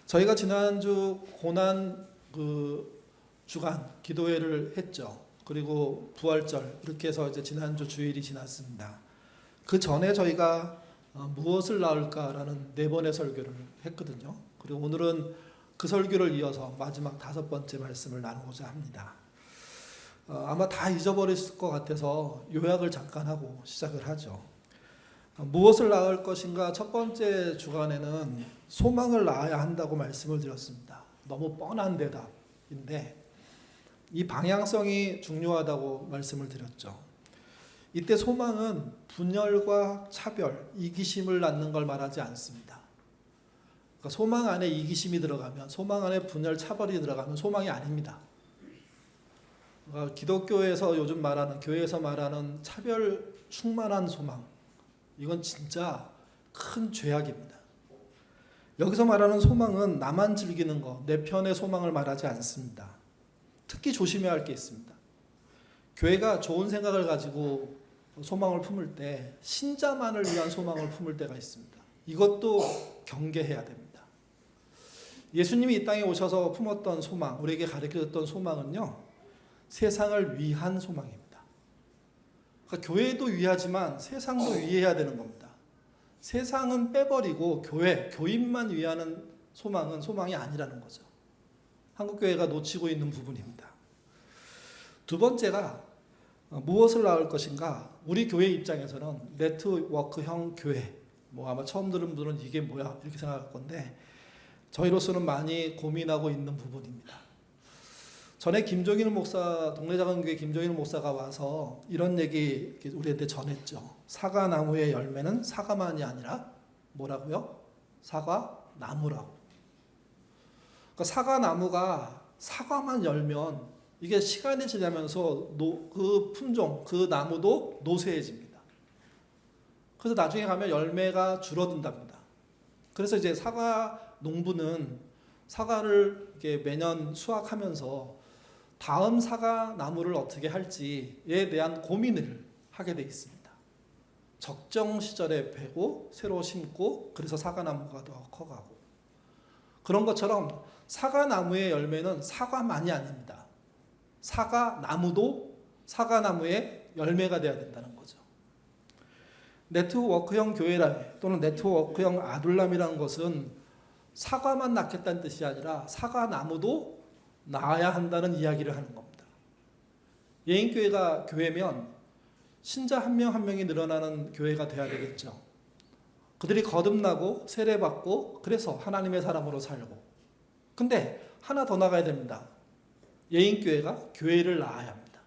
저희가 지난주 고난 주간 기도회를 했죠. 그리고 부활절 이렇게 해서 이제 지난주 주일이 지났습니다. 그 전에 저희가 무엇을 낳을까라는 4번의 설교를 했거든요. 그리고 오늘은 그 설교를 이어서 마지막 5번째 말씀을 나누고자 합니다. 아마 다 잊어버렸을 것 같아서 요약을 잠깐 하고 시작을 하죠. 무엇을 낳을 것인가 첫 번째 주간에는 소망을 낳아야 한다고 말씀을 드렸습니다. 너무 뻔한 대답인데 이 방향성이 중요하다고 말씀을 드렸죠. 이때 소망은 분열과 차별, 이기심을 낳는 걸 말하지 않습니다. 그러니까 소망 안에 이기심이 들어가면, 소망 안에 분열, 차별이 들어가면 소망이 아닙니다. 그러니까 기독교에서 요즘 말하는, 교회에서 말하는 차별 충만한 소망, 이건 진짜 큰 죄악입니다. 여기서 말하는 소망은 나만 즐기는 것, 내 편의 소망을 말하지 않습니다. 특히 조심해야 할 게 있습니다. 교회가 좋은 생각을 가지고 소망을 품을 때 신자만을 위한 소망을 품을 때가 있습니다. 이것도 경계해야 됩니다. 예수님이 이 땅에 오셔서 품었던 소망, 우리에게 가르쳐줬던 소망은요, 세상을 위한 소망입니다. 그러니까 교회도 위하지만 세상도 위해야 되는 겁니다. 세상은 빼버리고 교인만 위하는 소망은 소망이 아니라는 거죠. 한국교회가 놓치고 있는 부분입니다. 두 번째가 무엇을 낳을 것인가? 우리 교회 입장에서는 네트워크형 교회, 아마 처음 들은 분들은 이게 뭐야 이렇게 생각할 건데 저희로서는 많이 고민하고 있는 부분입니다. 전에 김종일 목사, 동네작은교회 김종일 목사가 와서 이런 얘기 우리한테 전했죠. 사과나무의 열매는 사과만이 아니라 뭐라고요? 사과나무라고. 그러니까 사과나무가 사과만 열면 이게 시간이 지나면서 그 품종, 그 나무도 노쇠해집니다. 그래서 나중에 가면 열매가 줄어든답니다. 그래서 이제 사과 농부는 사과를 이렇게 매년 수확하면서 다음 사과 나무를 어떻게 할지에 대한 고민을 하게 돼 있습니다. 적정 시절에 베고 새로 심고 그래서 사과나무가 더 커가고 그런 것처럼 사과나무의 열매는 사과만이 아닙니다. 사과나무도 사과나무의 열매가 돼야 된다는 거죠. 네트워크형 교회라 또는 네트워크형 아둘람이라는 것은 사과만 낳겠다는 뜻이 아니라 사과나무도 낳아야 한다는 이야기를 하는 겁니다. 예인교회가 교회면 신자 한 명 한 명이 늘어나는 교회가 돼야 되겠죠. 그들이 거듭나고 세례받고 그래서 하나님의 사람으로 살고. 근데 하나 더 나가야 됩니다. 예인교회가 교회를 낳아야 합니다.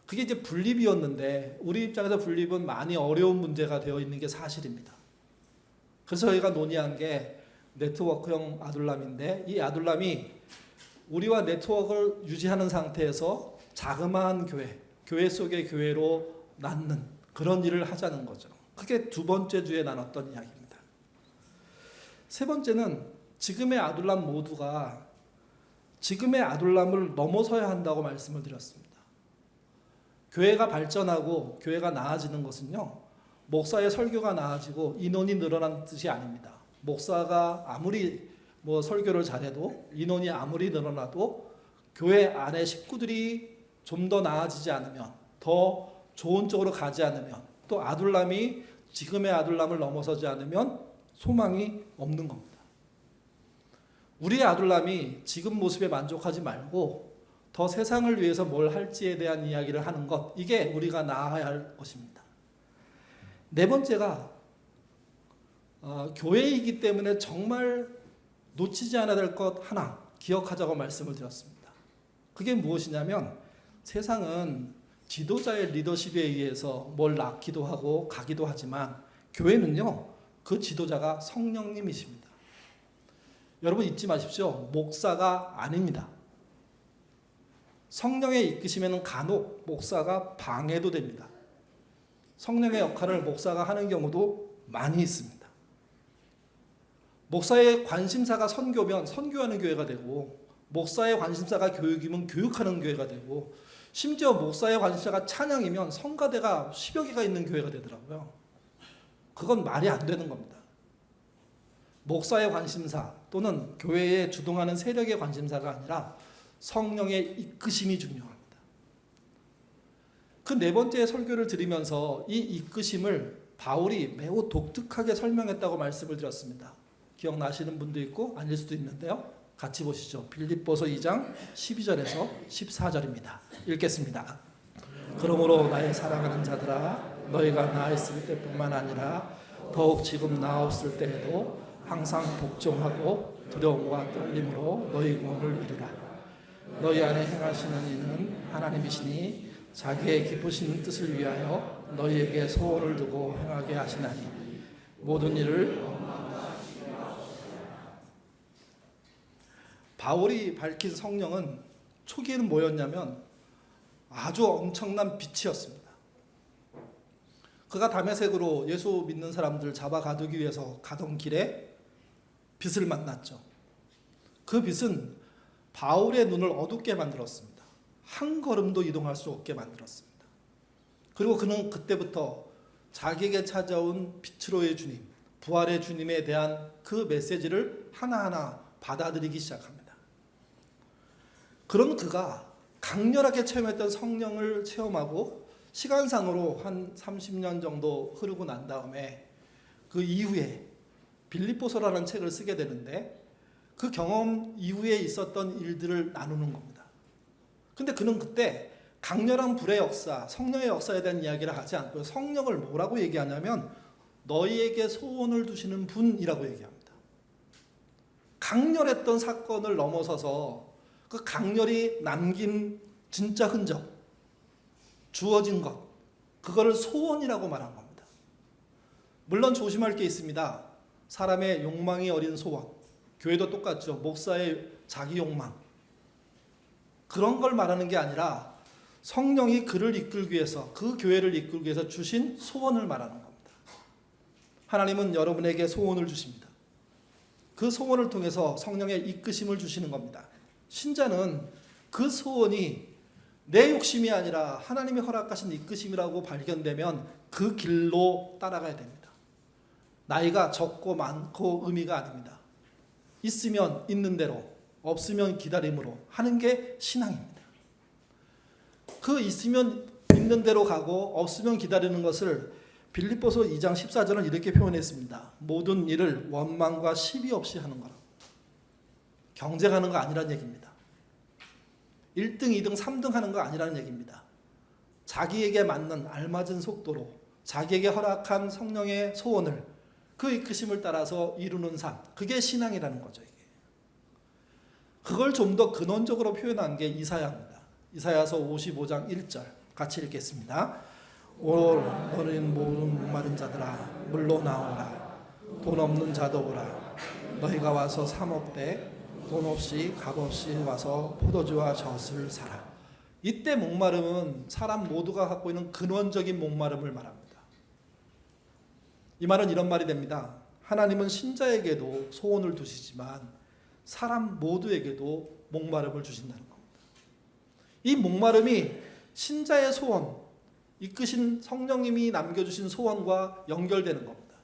그게 이제 분립이었는데 우리 입장에서 분립은 많이 어려운 문제가 되어 있는 게 사실입니다. 그래서 저희가 논의한 게 네트워크형 아둘람인데 이 아둘람이 우리와 네트워크를 유지하는 상태에서 자그마한 교회 속의 교회로 낳는 그런 일을 하자는 거죠. 그게 두 번째 주에 나눴던 이야기입니다. 세 번째는 지금의 아둘람 모두가 지금의 아둘람을 넘어서야 한다고 말씀을 드렸습니다. 교회가 발전하고 교회가 나아지는 것은요, 목사의 설교가 나아지고 인원이 늘어나는 뜻이 아닙니다. 목사가 아무리 설교를 잘해도 인원이 아무리 늘어나도 교회 안에 식구들이 좀 더 나아지지 않으면 더 좋은 쪽으로 가지 않으면 또 아둘람이 지금의 아둘람을 넘어서지 않으면 소망이 없는 겁니다. 우리의 아둘람이 지금 모습에 만족하지 말고 더 세상을 위해서 뭘 할지에 대한 이야기를 하는 것, 이게 우리가 나아야 할 것입니다. 네 번째가 교회이기 때문에 정말 놓치지 않아야 될 것 하나 기억하자고 말씀을 드렸습니다. 그게 무엇이냐면 세상은 지도자의 리더십에 의해서 뭘 낳기도 하고 가기도 하지만 교회는요, 그 지도자가 성령님이십니다. 여러분 잊지 마십시오. 목사가 아닙니다. 성령의 이끄심에는 간혹 목사가 방해도 됩니다. 성령의 역할을 목사가 하는 경우도 많이 있습니다. 목사의 관심사가 선교면 선교하는 교회가 되고 목사의 관심사가 교육이면 교육하는 교회가 되고 심지어 목사의 관심사가 찬양이면 성가대가 10여 개가 있는 교회가 되더라고요. 그건 말이 안 되는 겁니다. 목사의 관심사 또는 교회에 주동하는 세력의 관심사가 아니라 성령의 이끄심이 중요합니다. 그 네 번째 설교를 드리면서 이 이끄심을 바울이 매우 독특하게 설명했다고 말씀을 드렸습니다. 기억나시는 분도 있고 아닐 수도 있는데요. 같이 보시죠. 빌립보서 2장 12절에서 14절입니다. 읽겠습니다. 그러므로 나의 사랑하는 자들아, 너희가 나 있을 때뿐만 아니라 더욱 지금 나 없을 때에도 항상 복종하고 두려움과 떨림으로 너희 구원을 이루라. 너희 안에 행하시는 이는 하나님이시니 자기의 기쁘신 뜻을 위하여 너희에게 소원을 두고 행하게 하시나니 모든 일을 바울이 밝힌 성령은 초기에는 뭐였냐면 아주 엄청난 빛이었습니다. 그가 다메섹으로 예수 믿는 사람들 잡아 가두기 위해서 가던 길에 빛을 만났죠. 그 빛은 바울의 눈을 어둡게 만들었습니다. 한 걸음도 이동할 수 없게 만들었습니다. 그리고 그는 그때부터 자기에게 찾아온 빛으로의 주님, 부활의 주님에 대한 그 메시지를 하나하나 받아들이기 시작합니다. 그런 그가 강렬하게 체험했던 성령을 체험하고 시간상으로 한 30년 정도 흐르고 난 다음에 그 이후에 빌립보서라는 책을 쓰게 되는데 그 경험 이후에 있었던 일들을 나누는 겁니다. 근데 그는 그때 강렬한 불의 역사, 성령의 역사에 대한 이야기를 하지 않고 성령을 뭐라고 얘기하냐면 너희에게 소원을 두시는 분이라고 얘기합니다. 강렬했던 사건을 넘어서서 그 강렬히 남긴 진짜 흔적, 주어진 것, 그거를 소원이라고 말한 겁니다. 물론 조심할 게 있습니다. 사람의 욕망이 어린 소원, 교회도 똑같죠. 목사의 자기 욕망, 그런 걸 말하는 게 아니라 성령이 그를 이끌기 위해서, 그 교회를 이끌기 위해서 주신 소원을 말하는 겁니다. 하나님은 여러분에게 소원을 주십니다. 그 소원을 통해서 성령의 이끄심을 주시는 겁니다. 신자는 그 소원이 내 욕심이 아니라 하나님이 허락하신 이끄심이라고 발견되면 그 길로 따라가야 됩니다. 나이가 적고 많고 의미가 아닙니다. 있으면 있는 대로, 없으면 기다림으로 하는 게 신앙입니다. 그 있으면 있는 대로 가고 없으면 기다리는 것을 빌립보서 2장 14절은 이렇게 표현했습니다. 모든 일을 원망과 시비 없이 하는 거라고. 경쟁하는 거 아니란 얘기입니다. 1등, 2등, 3등 하는 거 아니라는 얘기입니다. 자기에게 맞는 알맞은 속도로 자기에게 허락한 성령의 소원을 그 이끄심을 따라서 이루는 삶, 그게 신앙이라는 거죠. 이게. 그걸 좀 더 근원적으로 표현한 게 이사야입니다. 이사야서 55장 1절 같이 읽겠습니다. 오 너는 모든 목마른 자들아 물로 나오라. 돈 없는 자도 오라. 너희가 와서 사 먹되 돈 없이 값 없이 와서 포도주와 젖을 사라. 이때 목마름은 사람 모두가 갖고 있는 근원적인 목마름을 말합니다. 이 말은 이런 말이 됩니다. 하나님은 신자에게도 소원을 두시지만 사람 모두에게도 목마름을 주신다는 겁니다. 이 목마름이 신자의 소원, 이끄신 성령님이 남겨주신 소원과 연결되는 겁니다.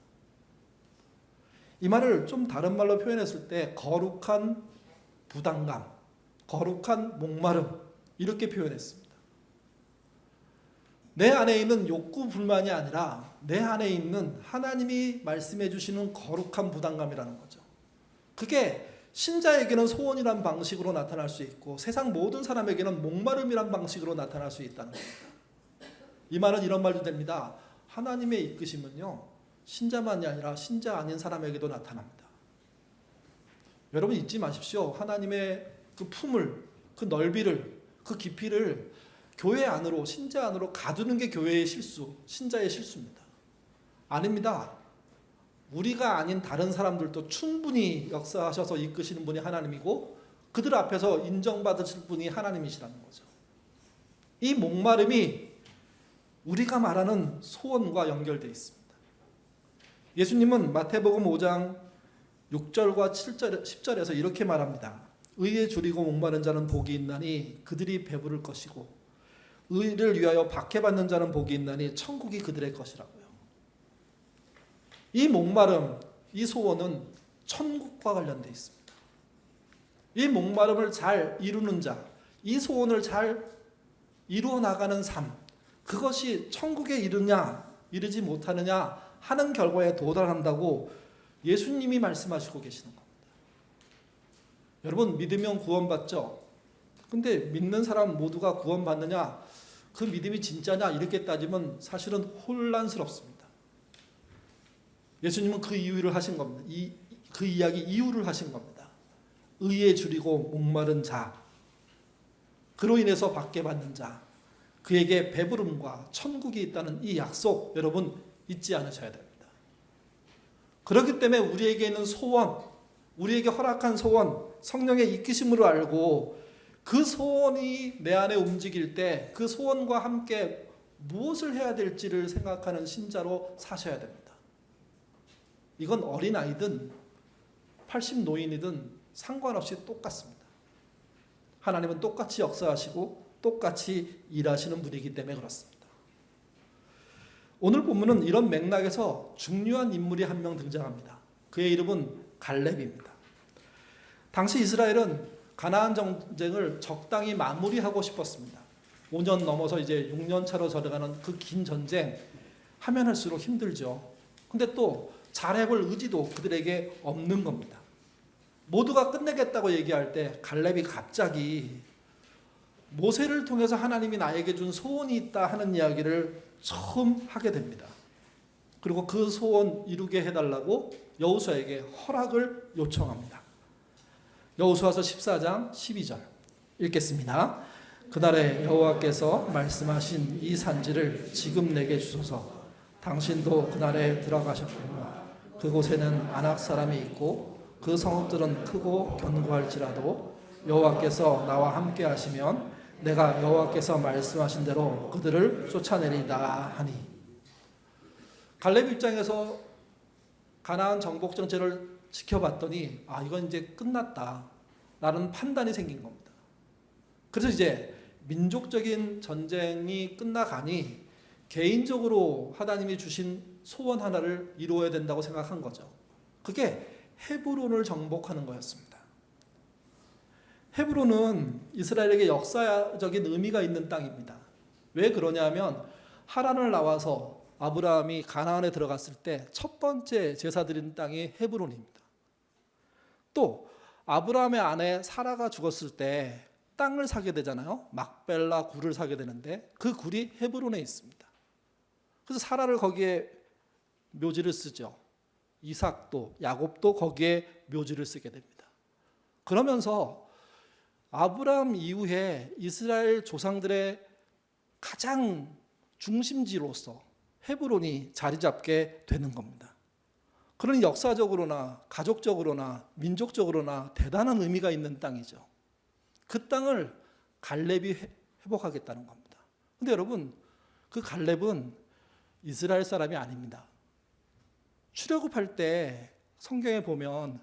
이 말을 좀 다른 말로 표현했을 때 거룩한 부담감, 거룩한 목마름 이렇게 표현했습니다. 내 안에 있는 욕구 불만이 아니라 내 안에 있는 하나님이 말씀해 주시는 거룩한 부담감이라는 거죠. 그게 신자에게는 소원이란 방식으로 나타날 수 있고 세상 모든 사람에게는 목마름이란 방식으로 나타날 수 있다는 겁니다. 이 말은 이런 말도 됩니다. 하나님의 이끄심은요, 신자만이 아니라 신자 아닌 사람에게도 나타납니다. 여러분 잊지 마십시오. 하나님의 그 품을, 그 넓이를, 그 깊이를 교회 안으로, 신자 안으로 가두는 게 교회의 실수, 신자의 실수입니다. 아닙니다. 우리가 아닌 다른 사람들도 충분히 역사하셔서 이끄시는 분이 하나님이고 그들 앞에서 인정받으실 분이 하나님이시라는 거죠. 이 목마름이 우리가 말하는 소원과 연결되어 있습니다. 예수님은 마태복음 5장 6절과 7절, 10절에서 이렇게 말합니다. 의에 줄이고 목마른 자는 복이 있나니 그들이 배부를 것이고 의를 위하여 박해받는 자는 복이 있나니 천국이 그들의 것이라고요. 이 목마름, 이 소원은 천국과 관련되어 있습니다. 이 목마름을 잘 이루는 자, 이 소원을 잘 이루어 나가는 삶, 그것이 천국에 이르냐 이르지 못하느냐 하는 결과에 도달한다고 예수님이 말씀하시고 계시는 겁니다. 여러분, 믿으면 구원받죠? 근데 믿는 사람 모두가 구원받느냐, 그 믿음이 진짜냐 이렇게 따지면 사실은 혼란스럽습니다. 예수님은 그 이유를 하신 겁니다. 그 이야기 이유를 하신 겁니다. 의에 줄이고 목마른 자, 그로 인해서 받게 받는 자, 그에게 배부름과 천국이 있다는 이 약속, 여러분 잊지 않으셔야 됩니다. 그렇기 때문에 우리에게 있는 소원, 우리에게 허락한 소원, 성령의 이끄심으로 알고 그 소원이 내 안에 움직일 때 그 소원과 함께 무엇을 해야 될지를 생각하는 신자로 사셔야 됩니다. 이건 어린아이든 80노인이든 상관없이 똑같습니다. 하나님은 똑같이 역사하시고 똑같이 일하시는 분이기 때문에 그렇습니다. 오늘 본문은 이런 맥락에서 중요한 인물이 한 명 등장합니다. 그의 이름은 갈렙입니다. 당시 이스라엘은 가나안 전쟁을 적당히 마무리하고 싶었습니다. 5년 넘어서 이제 6년 차로 들어가는 그 긴 전쟁, 하면 할수록 힘들죠. 근데 또 잘해볼 의지도 그들에게 없는 겁니다. 모두가 끝내겠다고 얘기할 때 갈렙이 갑자기 모세를 통해서 하나님이 나에게 준 소원이 있다 하는 이야기를 처음 하게 됩니다. 그리고 그 소원 이루게 해달라고 여호수아에게 허락을 요청합니다. 여호수아서 14장 12절 읽겠습니다. 그날에 여호와께서 말씀하신 이 산지를 지금 내게 주소서. 당신도 그날에 들어가셨구나. 그곳에는 아낙 사람이 있고 그 성읍들은 크고 견고할지라도 여호와께서 나와 함께 하시면 내가 여호와께서 말씀하신 대로 그들을 쫓아내리다 하니. 갈렙 입장에서 가나안 정복 정체를 지켜봤더니 이건 이제 끝났다라는 판단이 생긴 겁니다. 그래서 이제 민족적인 전쟁이 끝나가니 개인적으로 하나님이 주신 소원 하나를 이루어야 된다고 생각한 거죠. 그게 헤브론을 정복하는 거였습니다. 헤브론은 이스라엘에게 역사적인 의미가 있는 땅입니다. 왜 그러냐면 하란을 나와서 아브라함이 가나안에 들어갔을 때 첫 번째 제사 드린 땅이 헤브론입니다. 또 아브라함의 아내 사라가 죽었을 때 땅을 사게 되잖아요. 막벨라 굴을 사게 되는데 그 굴이 헤브론에 있습니다. 그래서 사라를 거기에 묘지를 쓰죠. 이삭도 야곱도 거기에 묘지를 쓰게 됩니다. 그러면서 아브라함 이후에 이스라엘 조상들의 가장 중심지로서 헤브론이 자리 잡게 되는 겁니다. 그러니 역사적으로나 가족적으로나 민족적으로나 대단한 의미가 있는 땅이죠. 그 땅을 갈렙이 회복하겠다는 겁니다. 그런데 여러분, 그 갈렙은 이스라엘 사람이 아닙니다. 출애굽할 때 성경에 보면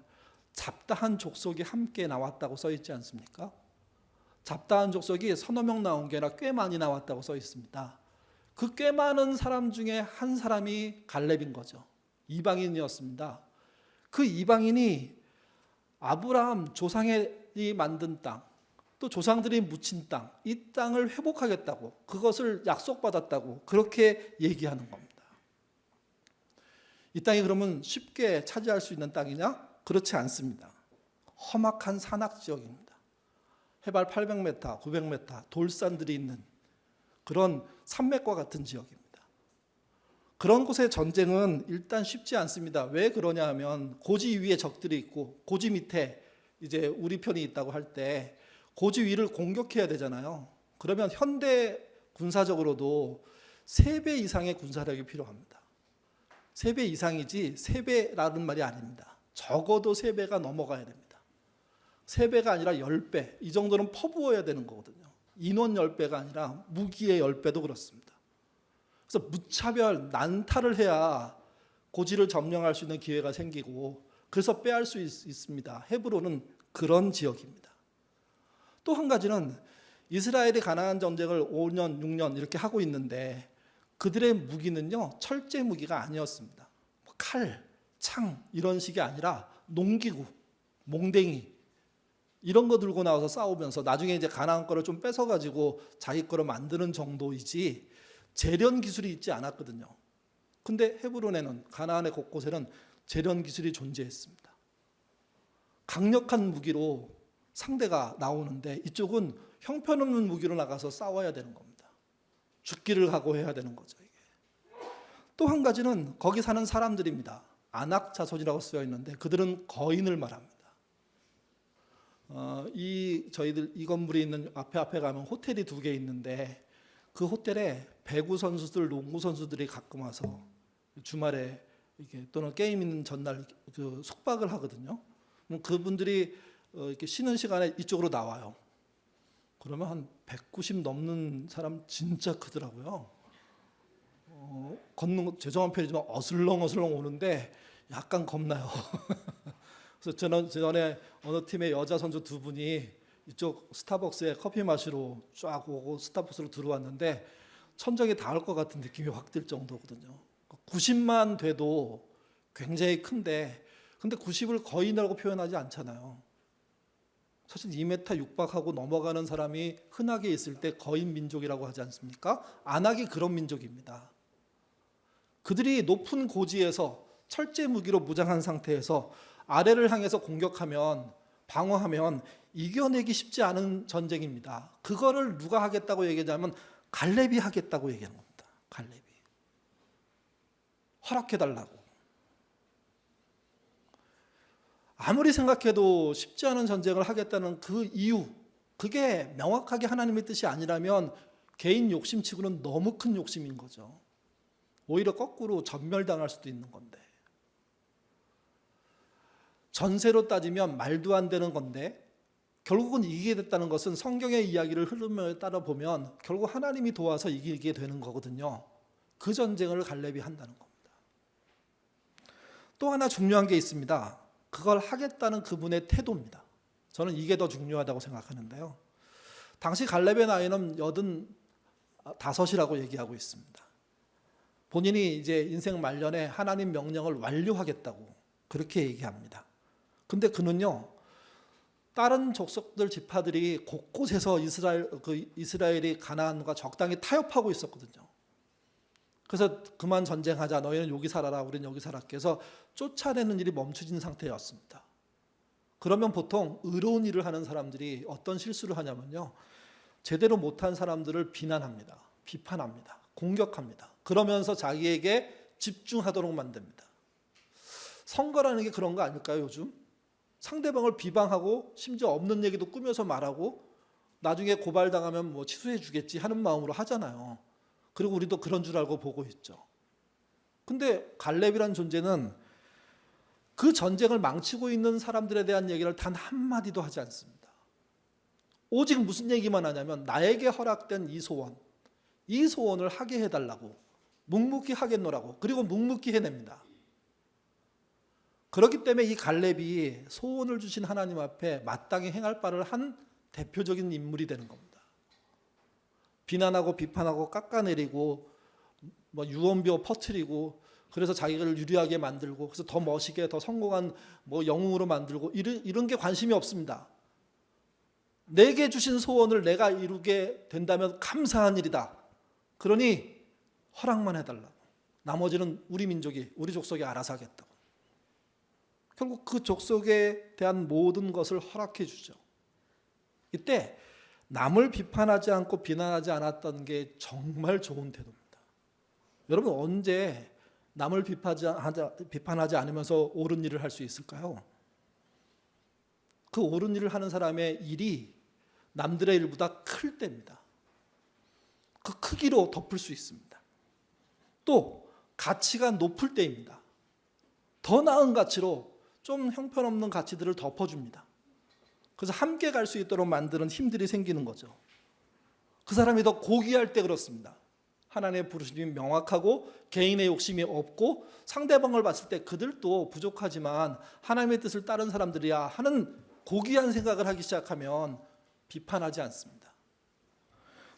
잡다한 족속이 함께 나왔다고 써 있지 않습니까? 잡다한 족속이 서너 명 나온 게 아니라 꽤 많이 나왔다고 써 있습니다. 그 꽤 많은 사람 중에 한 사람이 갈렙인 거죠. 이방인이었습니다. 그 이방인이 아브라함 조상이 만든 땅, 또 조상들이 묻힌 땅, 이 땅을 회복하겠다고, 그것을 약속받았다고 그렇게 얘기하는 겁니다. 이 땅이 그러면 쉽게 차지할 수 있는 땅이냐? 그렇지 않습니다. 험악한 산악 지역입니다. 해발 800m, 900m 돌산들이 있는 그런 산맥과 같은 지역입니다. 그런 곳의 전쟁은 일단 쉽지 않습니다. 왜 그러냐 하면 고지 위에 적들이 있고 고지 밑에 이제 우리 편이 있다고 할 때 고지 위를 공격해야 되잖아요. 그러면 현대 군사적으로도 3배 이상의 군사력이 필요합니다. 3배 이상이지 3배라는 말이 아닙니다. 적어도 3배가 넘어가야 됩니다. 3배가 아니라 10배, 이 정도는 퍼부어야 되는 거거든요. 인원 10배가 아니라 무기의 10배도 그렇습니다. 그래서 무차별 난타를 해야 고지를 점령할 수 있는 기회가 생기고 그래서 빼앗을 수 있습니다. 헤브론은 그런 지역입니다. 또 한 가지는 이스라엘이 가나안 전쟁을 5년, 6년 이렇게 하고 있는데 그들의 무기는요, 철제 무기가 아니었습니다. 칼, 창 이런 식이 아니라 농기구, 몽댕이 이런 거 들고 나와서 싸우면서 나중에 이제 가나안 거를 좀 뺏어 가지고 자기 거로 만드는 정도이지 재련 기술이 있지 않았거든요. 근데 헤브론에는, 가나안의 곳곳에는 재련 기술이 존재했습니다. 강력한 무기로 상대가 나오는데 이쪽은 형편없는 무기로 나가서 싸워야 되는 겁니다. 죽기를 각오해야 되는 거죠. 이게. 또 한 가지는 거기 사는 사람들입니다. 아낙 자손이라고 쓰여 있는데 그들은 거인을 말합니다. 저희들 이 건물이 있는 앞에 가면 호텔이 2개 있는데 그 호텔에 배구 선수들, 농구 선수들이 가끔 와서 주말에 이렇게 또는 게임 있는 전날 그 숙박을 하거든요. 그분들이 이렇게 쉬는 시간에 이쪽으로 나와요. 그러면 한 190 넘는 사람 진짜 크더라고요. 걷는 거 죄송한 표현이지만 어슬렁어슬렁 오는데 약간 겁나요. 그래서 저는 전에 어느 팀의 여자 선수 2분이 이쪽 스타벅스에 커피 마시러 쫙 오고 스타벅스로 들어왔는데 천정에 닿을 것 같은 느낌이 확 들 정도거든요. 90만 돼도 굉장히 큰데 근데 90을 거인이라고 표현하지 않잖아요. 사실 2m 육박하고 넘어가는 사람이 흔하게 있을 때 거인 민족이라고 하지 않습니까? 안악이 그런 민족입니다. 그들이 높은 고지에서 철제 무기로 무장한 상태에서 아래를 향해서 공격하면, 방어하면 이겨내기 쉽지 않은 전쟁입니다. 그거를 누가 하겠다고 얘기하자면 갈렙이 하겠다고 얘기하는 겁니다. 갈렙이. 허락해달라고. 아무리 생각해도 쉽지 않은 전쟁을 하겠다는 그 이유, 그게 명확하게 하나님의 뜻이 아니라면 개인 욕심치고는 너무 큰 욕심인 거죠. 오히려 거꾸로 전멸당할 수도 있는 건데. 전세로 따지면 말도 안 되는 건데 결국은 이기게 됐다는 것은 성경의 이야기를 흐름을 따라 보면 결국 하나님이 도와서 이기게 되는 거거든요. 그 전쟁을 갈렙이 한다는 겁니다. 또 하나 중요한 게 있습니다. 그걸 하겠다는 그분의 태도입니다. 저는 이게 더 중요하다고 생각하는데요. 당시 갈렙의 나이는 85이라고 얘기하고 있습니다. 본인이 이제 인생 말년에 하나님 명령을 완료하겠다고 그렇게 얘기합니다. 근데 그는요, 다른 족속들 지파들이 곳곳에서 이스라엘이 가나안과 적당히 타협하고 있었거든요. 그래서 그만 전쟁하자, 너희는 여기 살아라, 우리는 여기 살았게 해서 쫓아내는 일이 멈춰진 상태였습니다. 그러면 보통 의로운 일을 하는 사람들이 어떤 실수를 하냐면요, 제대로 못한 사람들을 비난합니다. 비판합니다. 공격합니다. 그러면서 자기에게 집중하도록 만듭니다. 선거라는 게 그런 거 아닐까요, 요즘? 상대방을 비방하고 심지어 없는 얘기도 꾸며서 말하고 나중에 고발당하면 뭐 취소해 주겠지 하는 마음으로 하잖아요. 그리고 우리도 그런 줄 알고 보고 있죠. 근데 갈렙이라는 존재는 그 전쟁을 망치고 있는 사람들에 대한 얘기를 단 한마디도 하지 않습니다. 오직 무슨 얘기만 하냐면 나에게 허락된 이 소원을 하게 해달라고, 묵묵히 하겠노라고, 그리고 묵묵히 해냅니다. 그렇기 때문에 이 갈렙이 소원을 주신 하나님 앞에 마땅히 행할 바를 한 대표적인 인물이 되는 겁니다. 비난하고 비판하고 깎아내리고 뭐 유언비어 퍼뜨리고 그래서 자기를 유리하게 만들고 그래서 더 멋있게 더 성공한 뭐 영웅으로 만들고 이런 게 관심이 없습니다. 내게 주신 소원을 내가 이루게 된다면 감사한 일이다. 그러니 허락만 해달라고. 나머지는 우리 민족이, 우리 족속이 알아서 하겠다고. 결국 그 족속에 대한 모든 것을 허락해 주죠. 이때 남을 비판하지 않고 비난하지 않았던 게 정말 좋은 태도입니다. 여러분 언제 남을 비판하지 않으면서 옳은 일을 할 수 있을까요? 그 옳은 일을 하는 사람의 일이 남들의 일보다 클 때입니다. 그 크기로 덮을 수 있습니다. 또 가치가 높을 때입니다. 더 나은 가치로 좀 형편없는 가치들을 덮어줍니다. 그래서 함께 갈 수 있도록 만드는 힘들이 생기는 거죠. 그 사람이 더 고귀할 때 그렇습니다. 하나님의 부르심이 명확하고 개인의 욕심이 없고 상대방을 봤을 때 그들도 부족하지만 하나님의 뜻을 따른 사람들이야 하는 고귀한 생각을 하기 시작하면 비판하지 않습니다.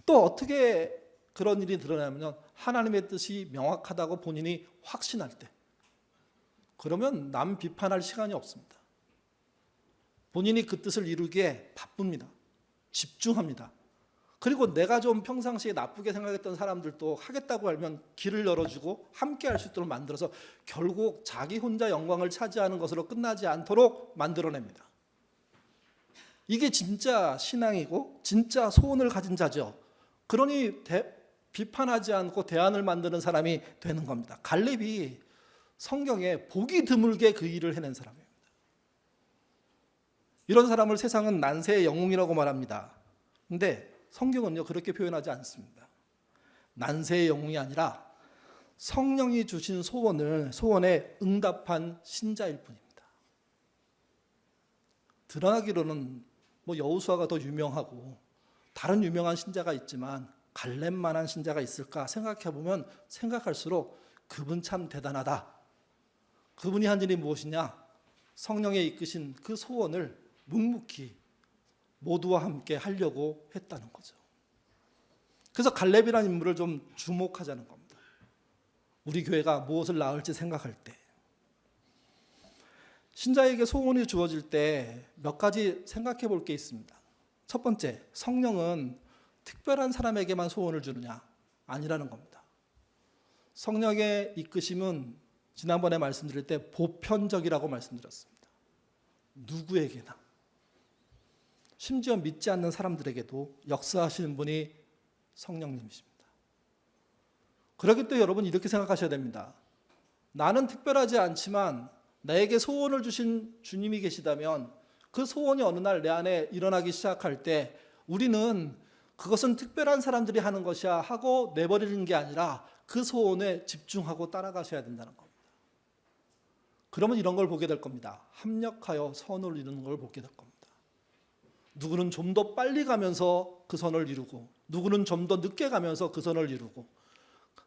또 어떻게 그런 일이 드러나면 하나님의 뜻이 명확하다고 본인이 확신할 때, 그러면 남 비판할 시간이 없습니다. 본인이 그 뜻을 이루기에 바쁩니다. 집중합니다. 그리고 내가 좀 평상시에 나쁘게 생각했던 사람들도 하겠다고 하면 길을 열어주고 함께 할 수 있도록 만들어서 결국 자기 혼자 영광을 차지하는 것으로 끝나지 않도록 만들어냅니다. 이게 진짜 신앙이고 진짜 소원을 가진 자죠. 그러니 비판하지 않고 대안을 만드는 사람이 되는 겁니다. 갈렙이 성경에 보기 드물게 그 일을 해낸 사람입니다. 이런 사람을 세상은 난세의 영웅이라고 말합니다. 근데 성경은요 그렇게 표현하지 않습니다. 난세의 영웅이 아니라 성령이 주신 소원에 응답한 신자일 뿐입니다. 드러나기로는 여호수아가 더 유명하고 다른 유명한 신자가 있지만 갈렙만한 신자가 있을까 생각해보면 생각할수록 그분 참 대단하다. 그분이 한 일이 무엇이냐? 성령에 이끄신 그 소원을 묵묵히 모두와 함께 하려고 했다는 거죠. 그래서 갈렙이라는 인물을 좀 주목하자는 겁니다. 우리 교회가 무엇을 낳을지 생각할 때 신자에게 소원이 주어질 때 몇 가지 생각해 볼 게 있습니다. 첫 번째, 성령은 특별한 사람에게만 소원을 주느냐? 아니라는 겁니다. 성령의 이끄심은 지난번에 말씀드릴 때 보편적이라고 말씀드렸습니다. 누구에게나, 심지어 믿지 않는 사람들에게도 역사하시는 분이 성령님이십니다. 그렇기 때문에 여러분 이렇게 생각하셔야 됩니다. 나는 특별하지 않지만 나에게 소원을 주신 주님이 계시다면 그 소원이 어느 날 내 안에 일어나기 시작할 때 우리는 그것은 특별한 사람들이 하는 것이야 하고 내버리는 게 아니라 그 소원에 집중하고 따라가셔야 된다는 겁니다. 그러면 이런 걸 보게 될 겁니다. 합력하여 선을 이루는 걸 보게 될 겁니다. 누구는 좀 더 빨리 가면서 그 선을 이루고 누구는 좀 더 늦게 가면서 그 선을 이루고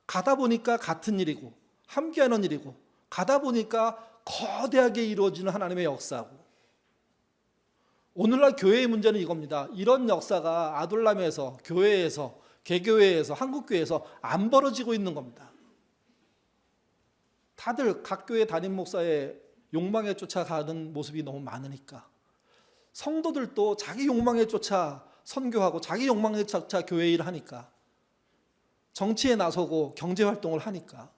가다 보니까 같은 일이고 함께하는 일이고 가다 보니까 거대하게 이루어지는 하나님의 역사고 오늘날 교회의 문제는 이겁니다. 이런 역사가 아둘람에서 교회에서 개교회에서 한국교회에서 안 벌어지고 있는 겁니다. 다들 각 교회 담임 목사의 욕망에 쫓아가는 모습이 너무 많으니까 성도들도 자기 욕망에 쫓아 선교하고 자기 욕망에 쫓아 교회 일을 하니까 정치에 나서고 경제활동을 하니까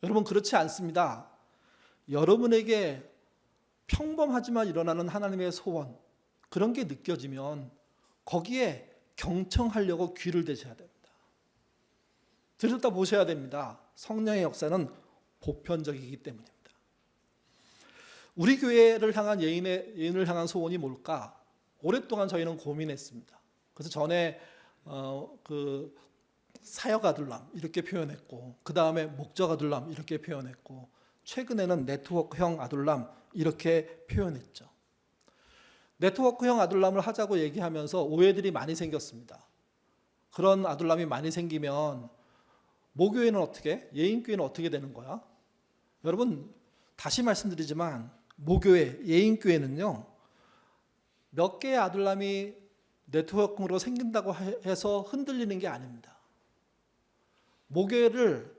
여러분 그렇지 않습니다. 여러분에게 평범하지만 일어나는 하나님의 소원 그런 게 느껴지면 거기에 경청하려고 귀를 대셔야 됩니다. 들여다보셔야 됩니다. 성령의 역사는 보편적이기 때문입니다. 우리 교회를 향한 예인을 향한 소원이 뭘까? 오랫동안 저희는 고민했습니다. 그래서 전에 그 사역 아둘람 이렇게 표현했고 그 다음에 목적 아둘람 이렇게 표현했고 최근에는 네트워크형 아둘람 이렇게 표현했죠. 네트워크형 아둘람을 하자고 얘기하면서 오해들이 많이 생겼습니다. 그런 아둘람이 많이 생기면 모교회는 어떻게? 예인교회는 어떻게 되는 거야? 여러분 다시 말씀드리지만 모교회, 예인교회는요 몇 개의 아둘람이 네트워크로 생긴다고 해서 흔들리는 게 아닙니다. 모교회를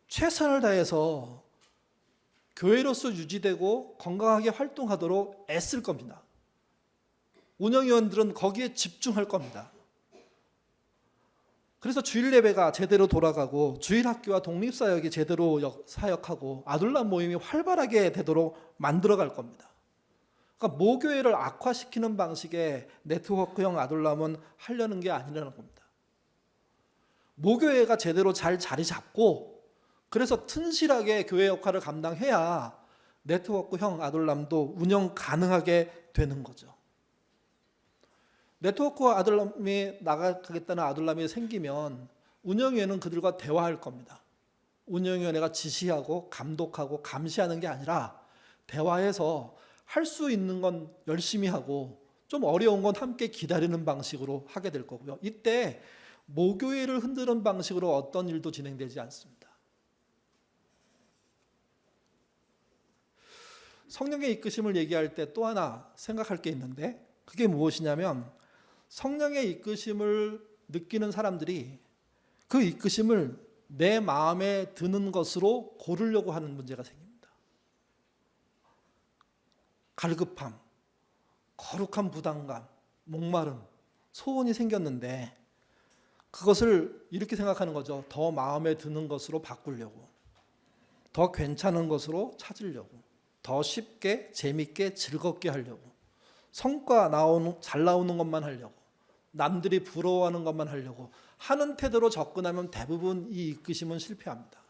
최선을 다해서 교회로서 유지되고 건강하게 활동하도록 애쓸 겁니다. 운영위원들은 거기에 집중할 겁니다. 그래서 주일 예배가 제대로 돌아가고 주일학교와 독립사역이 제대로 사역하고 아둘람 모임이 활발하게 되도록 만들어갈 겁니다. 그러니까 모교회를 악화시키는 방식의 네트워크형 아둘람은 하려는 게 아니라는 겁니다. 모교회가 제대로 잘 자리 잡고 그래서 튼실하게 교회 역할을 감당해야 네트워크형 아둘람도 운영 가능하게 되는 거죠. 네트워크 아둘람이 나가겠다는 아둘람이 생기면 운영위원회는 그들과 대화할 겁니다. 운영위원회가 지시하고 감독하고 감시하는 게 아니라 대화해서 할 수 있는 건 열심히 하고 좀 어려운 건 함께 기다리는 방식으로 하게 될 거고요. 이때 모교회를 흔드는 방식으로 어떤 일도 진행되지 않습니다. 성령의 이끄심을 얘기할 때 또 하나 생각할 게 있는데 그게 무엇이냐면 성령의 이끄심을 느끼는 사람들이 그 이끄심을 내 마음에 드는 것으로 고르려고 하는 문제가 생깁니다. 갈급함, 거룩한 부담감, 목마름, 소원이 생겼는데 그것을 이렇게 생각하는 거죠. 더 마음에 드는 것으로 바꾸려고, 더 괜찮은 것으로 찾으려고, 더 쉽게 재밌게 즐겁게 하려고, 성과 잘 나오는 것만 하려고, 남들이 부러워하는 것만 하려고 하는 태도로 접근하면 대부분 이 이끄심은 실패합니다.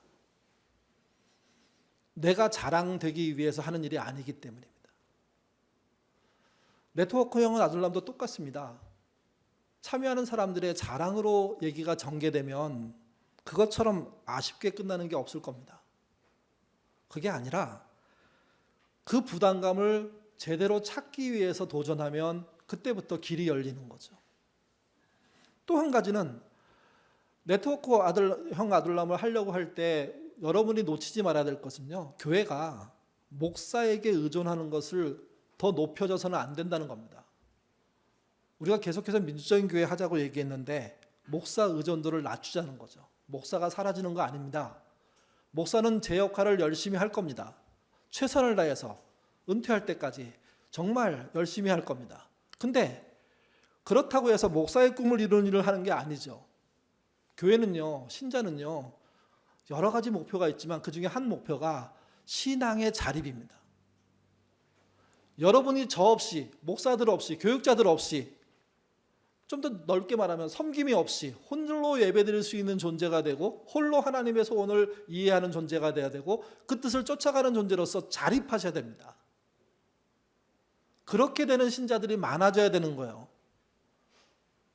내가 자랑되기 위해서 하는 일이 아니기 때문입니다. 네트워크형 아들람도 똑같습니다. 참여하는 사람들의 자랑으로 얘기가 전개되면 그것처럼 아쉽게 끝나는 게 없을 겁니다. 그게 아니라 그 부담감을 제대로 찾기 위해서 도전하면 그때부터 길이 열리는 거죠. 또 한 가지는 네트워크형 아들람을 하려고 할 때 여러분이 놓치지 말아야 될 것은요, 교회가 목사에게 의존하는 것을 더 높여져서는 안 된다는 겁니다. 우리가 계속해서 민주적인 교회 하자고 얘기했는데 목사 의존도를 낮추자는 거죠. 목사가 사라지는 거 아닙니다. 목사는 제 역할을 열심히 할 겁니다. 최선을 다해서 은퇴할 때까지 정말 열심히 할 겁니다. 근데 그렇다고 해서 목사의 꿈을 이루는 일을 하는 게 아니죠. 교회는요, 신자는요, 여러 가지 목표가 있지만 그 중에 한 목표가 신앙의 자립입니다. 여러분이 저 없이, 목사들 없이, 교육자들 없이, 좀 더 넓게 말하면 섬김이 없이 홀로 예배드릴 수 있는 존재가 되고 홀로 하나님의 소원을 이해하는 존재가 돼야 되고 그 뜻을 쫓아가는 존재로서 자립하셔야 됩니다. 그렇게 되는 신자들이 많아져야 되는 거예요.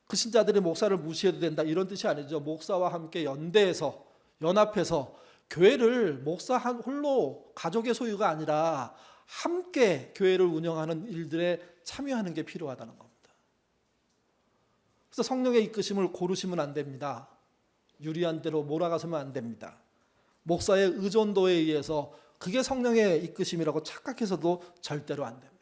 그 신자들이 목사를 무시해도 된다 이런 뜻이 아니죠. 목사와 함께 연대해서 연합해서 교회를 목사 홀로 가족의 소유가 아니라 함께 교회를 운영하는 일들에 참여하는 게 필요하다는 겁니다. 그래서 성령의 이끄심을 고르시면 안 됩니다. 유리한 대로 몰아가서면 안 됩니다. 목사의 의존도에 의해서 그게 성령의 이끄심이라고 착각해서도 절대로 안 됩니다.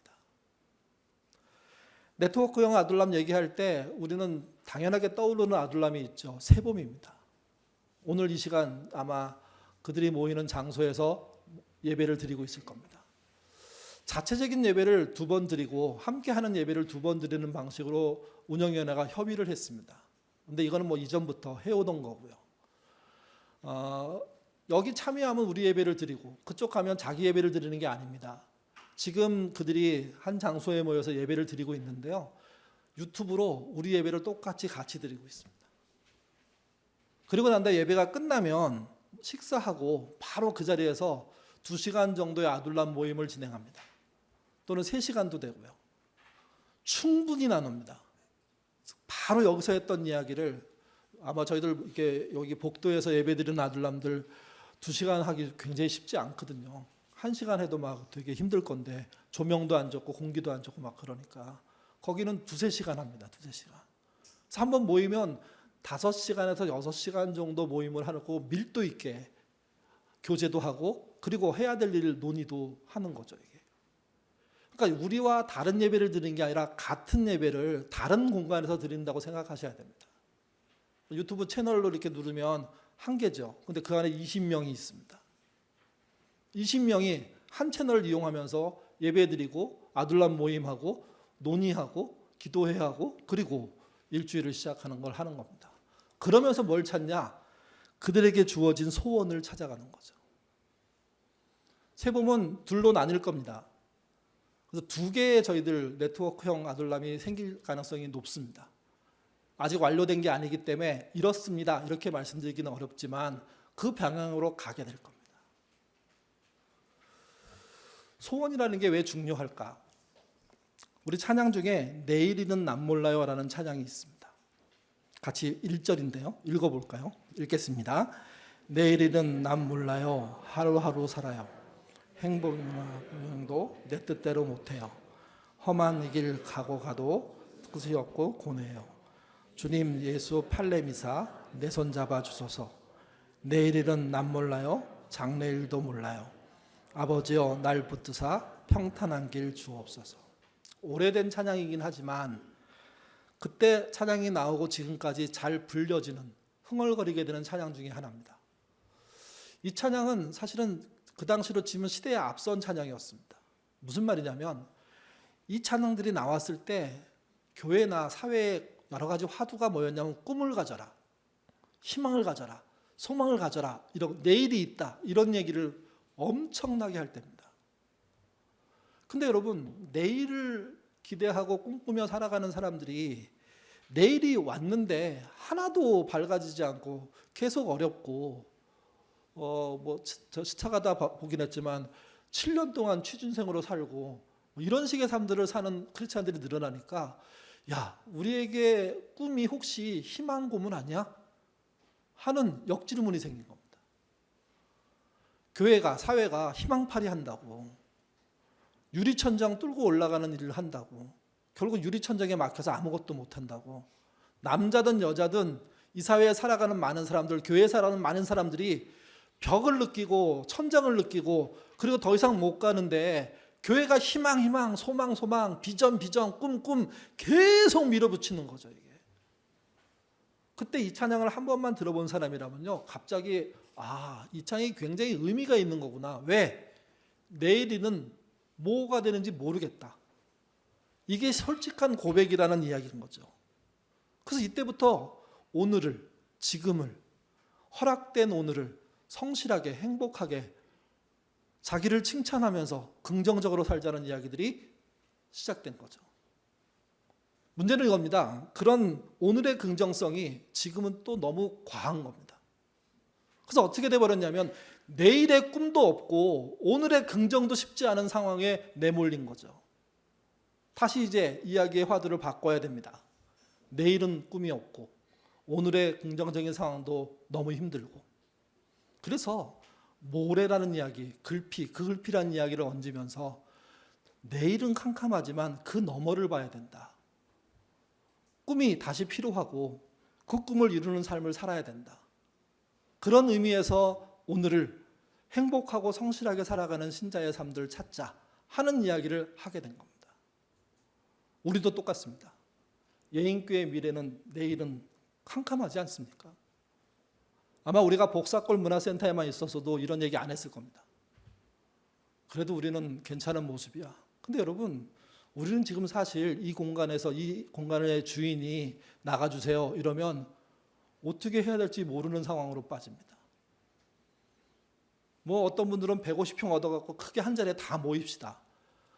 네트워크형 아둘람 얘기할 때 우리는 당연하게 떠오르는 아둘람이 있죠. 세봄입니다. 오늘 이 시간 아마 그들이 모이는 장소에서 예배를 드리고 있을 겁니다. 자체적인 예배를 2번 드리고 함께하는 예배를 2번 드리는 방식으로 운영위원회가 협의를 했습니다. 근데 이거는 뭐 이전부터 해오던 거고요. 여기 참여하면 우리 예배를 드리고 그쪽 가면 자기 예배를 드리는 게 아닙니다. 지금 그들이 한 장소에 모여서 예배를 드리고 있는데요. 유튜브로 우리 예배를 똑같이 같이 드리고 있습니다. 그리고 난 다음에 예배가 끝나면 식사하고 바로 그 자리에서 2시간 정도의 아둘람 모임을 진행합니다. 또는 3시간도 되고요. 충분히 나눕니다. 바로 여기서 했던 이야기를 아마 저희들 이렇게 여기 복도에서 예배드리는 아둘람들 2시간 하기 굉장히 쉽지 않거든요. 1시간 해도 막 되게 힘들 건데 조명도 안 좋고 공기도 안 좋고 막 그러니까 거기는 2-3시간 합니다. 2-3시간. 그래서 한번 모이면 5시간에서 6시간 정도 모임을 하고 밀도 있게 교제도 하고 그리고 해야 될 일 논의도 하는 거죠. 이게. 그러니까 우리와 다른 예배를 드리는 게 아니라 같은 예배를 다른 공간에서 드린다고 생각하셔야 됩니다. 유튜브 채널로 이렇게 누르면 한 개죠. 근데 그 안에 20명이 있습니다. 20명이 한 채널을 이용하면서 예배드리고 아둘람 모임하고 논의하고 기도해야 하고 그리고 일주일을 시작하는 걸 하는 겁니다. 그러면서 뭘 찾냐? 그들에게 주어진 소원을 찾아가는 거죠. 세봄은 둘로 나뉠 겁니다. 그래서 2개의 저희들 네트워크형 아둘람이 생길 가능성이 높습니다. 아직 완료된 게 아니기 때문에 이렇습니다. 이렇게 말씀드리기는 어렵지만 그 방향으로 가게 될 겁니다. 소원이라는 게 왜 중요할까? 우리 찬양 중에 내일이는 남 몰라요 라는 찬양이 있습니다. 같이 1절인데요. 읽어볼까요? 읽겠습니다. 내일이는 남 몰라요. 하루하루 살아요. 행복이나 고행도 내 뜻대로 못해요. 험한 이 길 가고 가도 끝이 없고 고뇌해요. 주님 예수 팔레미사 내 손 잡아 주소서. 내일일은 남 몰라요. 장래일도 몰라요. 아버지여 날 붙드사 평탄한 길 주옵소서. 오래된 찬양이긴 하지만 그때 찬양이 나오고 지금까지 잘 불려지는 흥얼거리게 되는 찬양 중에 하나입니다. 이 찬양은 사실은 그 당시로 치면 시대에 앞선 찬양이었습니다. 무슨 말이냐면 이 찬양들이 나왔을 때 교회나 사회에 여러 가지 화두가 뭐였냐면 꿈을 가져라, 희망을 가져라, 소망을 가져라, 이런 내일이 있다, 이런 얘기를 엄청나게 할 때입니다. 근데 여러분, 내일을 기대하고 꿈꾸며 살아가는 사람들이 내일이 왔는데 하나도 밝아지지 않고 계속 어렵고 저 스쳐가다 보긴 했지만 7년 동안 취준생으로 살고 이런 식의 삶들을 사는 크리스찬들이 늘어나니까, 야, 우리에게 꿈이 혹시 희망 고문 아니야? 하는 역질문이 생긴 겁니다. 교회가, 사회가 희망팔이 한다고, 유리천장 뚫고 올라가는 일을 한다고, 결국 유리천장에 막혀서 아무것도 못한다고, 남자든 여자든 이 사회에 살아가는 많은 사람들, 교회에 살아가는 많은 사람들이 벽을 느끼고 천장을 느끼고, 그리고 더 이상 못 가는데 교회가 희망, 소망, 비전, 꿈 계속 밀어붙이는 거죠. 이게. 그때 이 찬양을 한 번만 들어본 사람이라면요, 갑자기 이 찬양이 굉장히 의미가 있는 거구나. 왜? 내일이는 뭐가 되는지 모르겠다. 이게 솔직한 고백이라는 이야기인 거죠. 그래서 이때부터 오늘을, 지금을, 허락된 오늘을 성실하게, 행복하게 자기를 칭찬하면서 긍정적으로 살자는 이야기들이 시작된 거죠. 문제는 이겁니다. 그런 오늘의 긍정성이 지금은 또 너무 과한 겁니다. 그래서 어떻게 돼버렸냐면 내일의 꿈도 없고 오늘의 긍정도 쉽지 않은 상황에 내몰린 거죠. 다시 이제 이야기의 화두를 바꿔야 됩니다. 내일은 꿈이 없고 오늘의 긍정적인 상황도 너무 힘들고, 그래서 모래라는 이야기, 글피, 그 글피라는 이야기를 얹으면서 내일은 캄캄하지만 그 너머를 봐야 된다. 꿈이 다시 필요하고 그 꿈을 이루는 삶을 살아야 된다. 그런 의미에서 오늘을 행복하고 성실하게 살아가는 신자의 삶들을 찾자 하는 이야기를 하게 된 겁니다. 우리도 똑같습니다. 예인교의 미래는, 내일은 캄캄하지 않습니까? 아마 우리가 복사골 문화센터에만 있었어도 이런 얘기 안 했을 겁니다. 그래도 우리는 괜찮은 모습이야. 근데 여러분, 우리는 지금 사실 이 공간에서, 이 공간의 주인이 나가주세요 이러면 어떻게 해야 될지 모르는 상황으로 빠집니다. 어떤 분들은 150평 얻어갖고 크게 한 자리에 다 모입시다.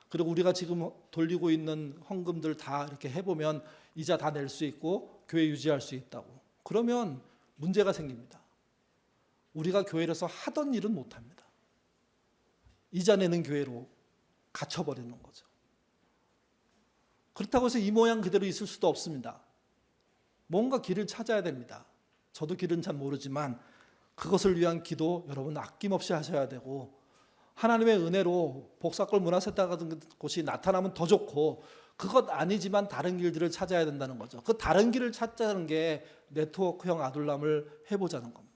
그리고 우리가 지금 돌리고 있는 헌금들 다 이렇게 해보면 이자 다 낼 수 있고 교회 유지할 수 있다고. 그러면 문제가 생깁니다. 우리가 교회에서 하던 일은 못합니다. 이자 내는 교회로 갇혀버리는 거죠. 그렇다고 해서 이 모양 그대로 있을 수도 없습니다. 뭔가 길을 찾아야 됩니다. 저도 길은 잘 모르지만 그것을 위한 기도 여러분 아낌없이 하셔야 되고, 하나님의 은혜로 복사골 문화센터 같은 곳이 나타나면 더 좋고, 그것 아니지만 다른 길들을 찾아야 된다는 거죠. 그 다른 길을 찾자는 게 네트워크형 아둘람을 해보자는 겁니다.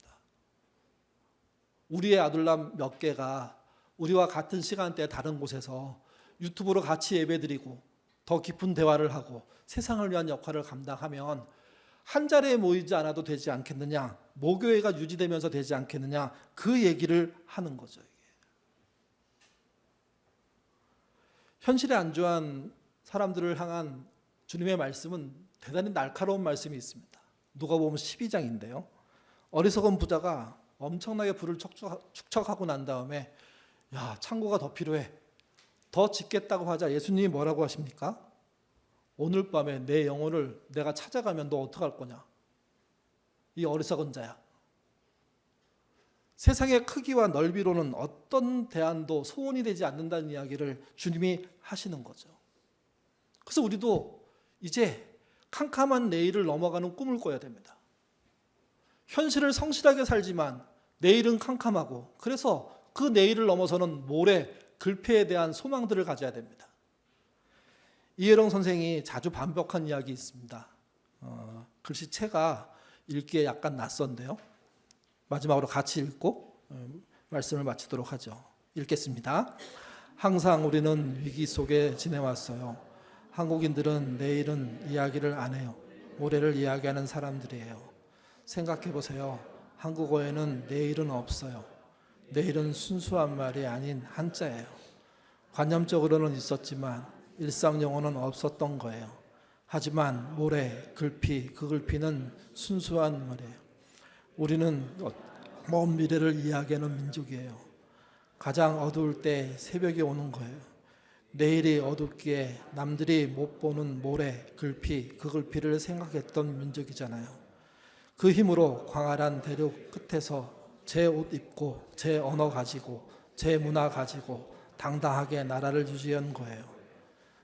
우리의 아둘람 몇 개가 우리와 같은 시간대에 다른 곳에서 유튜브로 같이 예배드리고 더 깊은 대화를 하고 세상을 위한 역할을 감당하면 한 자리에 모이지 않아도 되지 않겠느냐, 모교회가 유지되면서 되지 않겠느냐, 그 얘기를 하는 거죠. 이게. 현실에 안주한 사람들을 향한 주님의 말씀은 대단히 날카로운 말씀이 있습니다. 누가복음 12장인데요. 어리석은 부자가 엄청나게 부를 축적하고 난 다음에, 야, 창고가 더 필요해, 더 짓겠다고 하자 예수님이 뭐라고 하십니까? 오늘 밤에 내 영혼을 내가 찾아가면 너 어떡할 거냐? 이 어리석은 자야. 세상의 크기와 넓이로는 어떤 대안도 소원이 되지 않는다는 이야기를 주님이 하시는 거죠. 그래서 우리도 이제 캄캄한 내일을 넘어가는 꿈을 꿔야 됩니다. 현실을 성실하게 살지만 내일은 캄캄하고, 그래서 그 내일을 넘어서는 모래, 글패에 대한 소망들을 가져야 됩니다. 이혜령 선생이 자주 반복한 이야기 있습니다. 글씨체가 읽기에 약간 낯선데요. 마지막으로 같이 읽고 말씀을 마치도록 하죠. 읽겠습니다. 항상 우리는 위기 속에 지내왔어요. 한국인들은 내일은 이야기를 안 해요. 모레를 이야기하는 사람들이에요. 생각해 보세요. 한국어에는 내일은 없어요. 내일은 순수한 말이 아닌 한자예요. 관념적으로는 있었지만 일상 영어는 없었던 거예요. 하지만 모래, 글피, 그 글피는 순수한 말이에요. 우리는 먼 미래를 이야기하는 민족이에요. 가장 어두울 때 새벽이 오는 거예요. 내일이 어둡기에 남들이 못 보는 모래, 글피, 그 글피를 생각했던 민족이잖아요. 그 힘으로 광활한 대륙 끝에서 제 옷 입고 제 언어 가지고 제 문화 가지고 당당하게 나라를 유지한 거예요.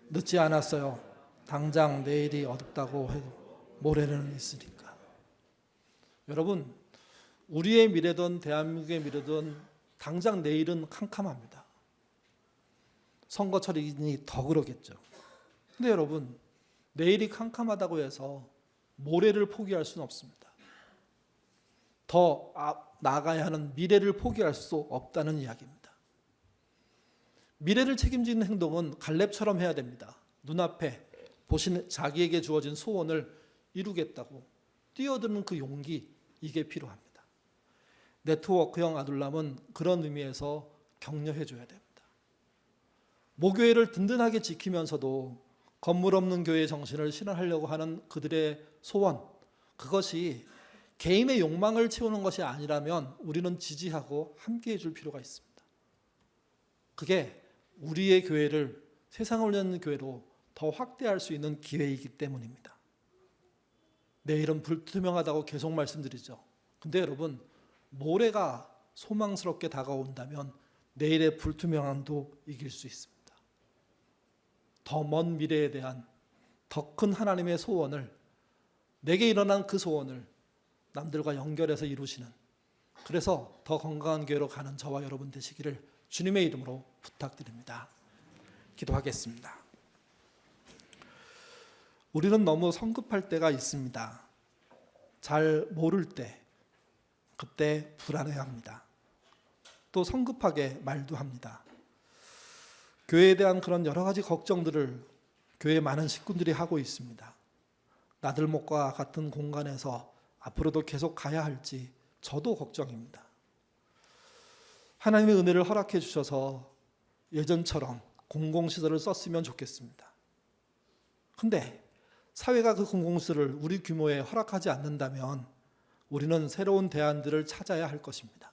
늦지 않았어요. 당장 내일이 어둡다고 해도 모레는 있으니까. 여러분, 우리의 미래든 대한민국의 미래든 당장 내일은 캄캄합니다. 선거철이니 더 그러겠죠. 근데 여러분, 내일이 캄캄하다고 해서 모레를 포기할 수는 없습니다. 더 나아가야 하는 미래를 포기할 수 없다는 이야기입니다. 미래를 책임지는 행동은 갈렙처럼 해야 됩니다. 눈앞에 보신 자기에게 주어진 소원을 이루겠다고 뛰어드는 그 용기, 이게 필요합니다. 네트워크형 아둘람은 그런 의미에서 격려해 줘야 됩니다. 모교회를 든든하게 지키면서도 건물 없는 교회 정신을 실현하려고 하는 그들의 소원, 그것이 개인의 욕망을 채우는 것이 아니라면 우리는 지지하고 함께해 줄 필요가 있습니다. 그게 우리의 교회를 세상을 여는 교회로 더 확대할 수 있는 기회이기 때문입니다. 내일은 불투명하다고 계속 말씀드리죠. 근데 여러분, 모레가 소망스럽게 다가온다면 내일의 불투명함도 이길 수 있습니다. 더 먼 미래에 대한 더 큰 하나님의 소원을, 내게 일어난 그 소원을 남들과 연결해서 이루시는, 그래서 더 건강한 교회로 가는 저와 여러분 되시기를 주님의 이름으로 부탁드립니다. 기도하겠습니다. 우리는 너무 성급할 때가 있습니다. 잘 모를 때, 그때 불안해합니다. 또 성급하게 말도 합니다. 교회에 대한 그런 여러 가지 걱정들을 교회 많은 식구들이 하고 있습니다. 나들목과 같은 공간에서 앞으로도 계속 가야 할지 저도 걱정입니다. 하나님의 은혜를 허락해 주셔서 예전처럼 공공시설을 썼으면 좋겠습니다. 근데 사회가 그 공공시설을 우리 규모에 허락하지 않는다면 우리는 새로운 대안들을 찾아야 할 것입니다.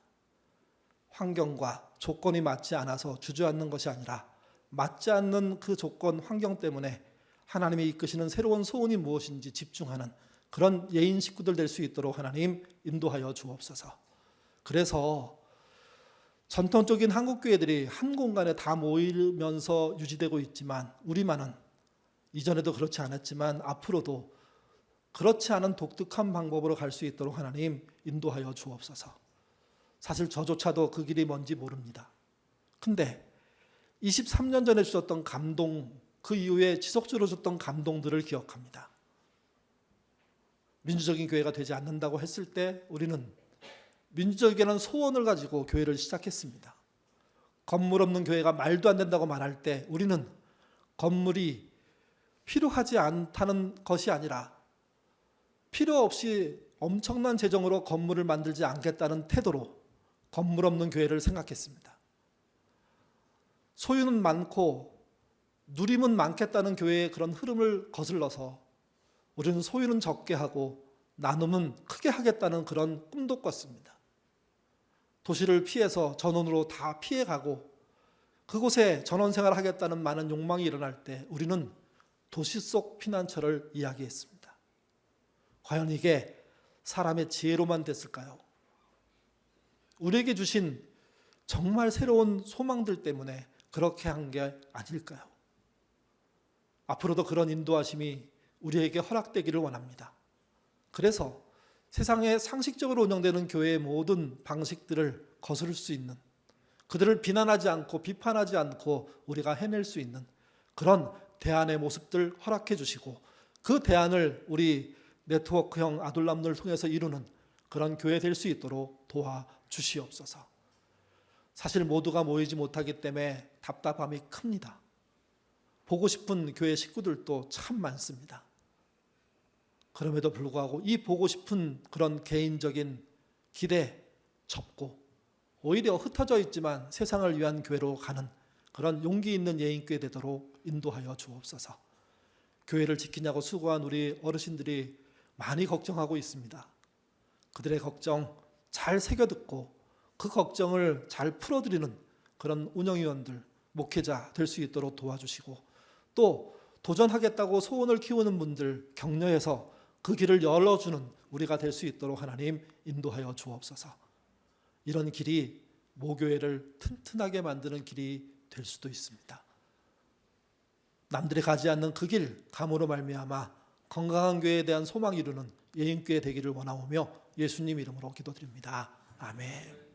환경과 조건이 맞지 않아서 주저앉는 것이 아니라 맞지 않는 그 조건, 환경 때문에 하나님이 이끄시는 새로운 소원이 무엇인지 집중하는 그런 예인 식구들 될 수 있도록 하나님 인도하여 주옵소서. 그래서 전통적인 한국교회들이 한 공간에 다 모이면서 유지되고 있지만 우리만은 이전에도 그렇지 않았지만 앞으로도 그렇지 않은 독특한 방법으로 갈 수 있도록 하나님 인도하여 주옵소서. 사실 저조차도 그 길이 뭔지 모릅니다. 근데 23년 전에 주셨던 감동, 그 이후에 지속적으로 줬던 감동들을 기억합니다. 민주적인 교회가 되지 않는다고 했을 때 우리는 민주적이라는 소원을 가지고 교회를 시작했습니다. 건물 없는 교회가 말도 안 된다고 말할 때 우리는 건물이 필요하지 않다는 것이 아니라 필요 없이 엄청난 재정으로 건물을 만들지 않겠다는 태도로 건물 없는 교회를 생각했습니다. 소유는 많고 누림은 많겠다는 교회의 그런 흐름을 거슬러서 우리는 소유는 적게 하고 나눔은 크게 하겠다는 그런 꿈도 꿨습니다. 도시를 피해서 전원으로 다 피해가고 그곳에 전원생활을 하겠다는 많은 욕망이 일어날 때 우리는 도시 속 피난처를 이야기했습니다. 과연 이게 사람의 지혜로만 됐을까요? 우리에게 주신 정말 새로운 소망들 때문에 그렇게 한 게 아닐까요? 앞으로도 그런 인도하심이 우리에게 허락되기를 원합니다. 그래서 세상에 상식적으로 운영되는 교회의 모든 방식들을 거스를 수 있는, 그들을 비난하지 않고 비판하지 않고 우리가 해낼 수 있는 그런 대안의 모습들 허락해 주시고 그 대안을 우리 네트워크형 아둘람을 통해서 이루는 그런 교회 될 수 있도록 도와주시옵소서. 사실 모두가 모이지 못하기 때문에 답답함이 큽니다. 보고 싶은 교회 식구들도 참 많습니다. 그럼에도 불구하고 이 보고 싶은 그런 개인적인 길에 접고 오히려 흩어져 있지만 세상을 위한 교회로 가는 그런 용기 있는 예인교회 되도록 인도하여 주옵소서. 교회를 지키냐고 수고한 우리 어르신들이 많이 걱정하고 있습니다. 그들의 걱정 잘 새겨듣고 그 걱정을 잘 풀어드리는 그런 운영위원들, 목회자 될 수 있도록 도와주시고, 또 도전하겠다고 소원을 키우는 분들 격려해서 그 길을 열어주는 우리가 될 수 있도록 하나님 인도하여 주옵소서. 이런 길이 모교회를 튼튼하게 만드는 길이 될 수도 있습니다. 남들이 가지 않는 그 길 감으로 말미암아 건강한 교회에 대한 소망 이루는 예인교회 되기를 원하오며 예수님 이름으로 기도드립니다. 아멘.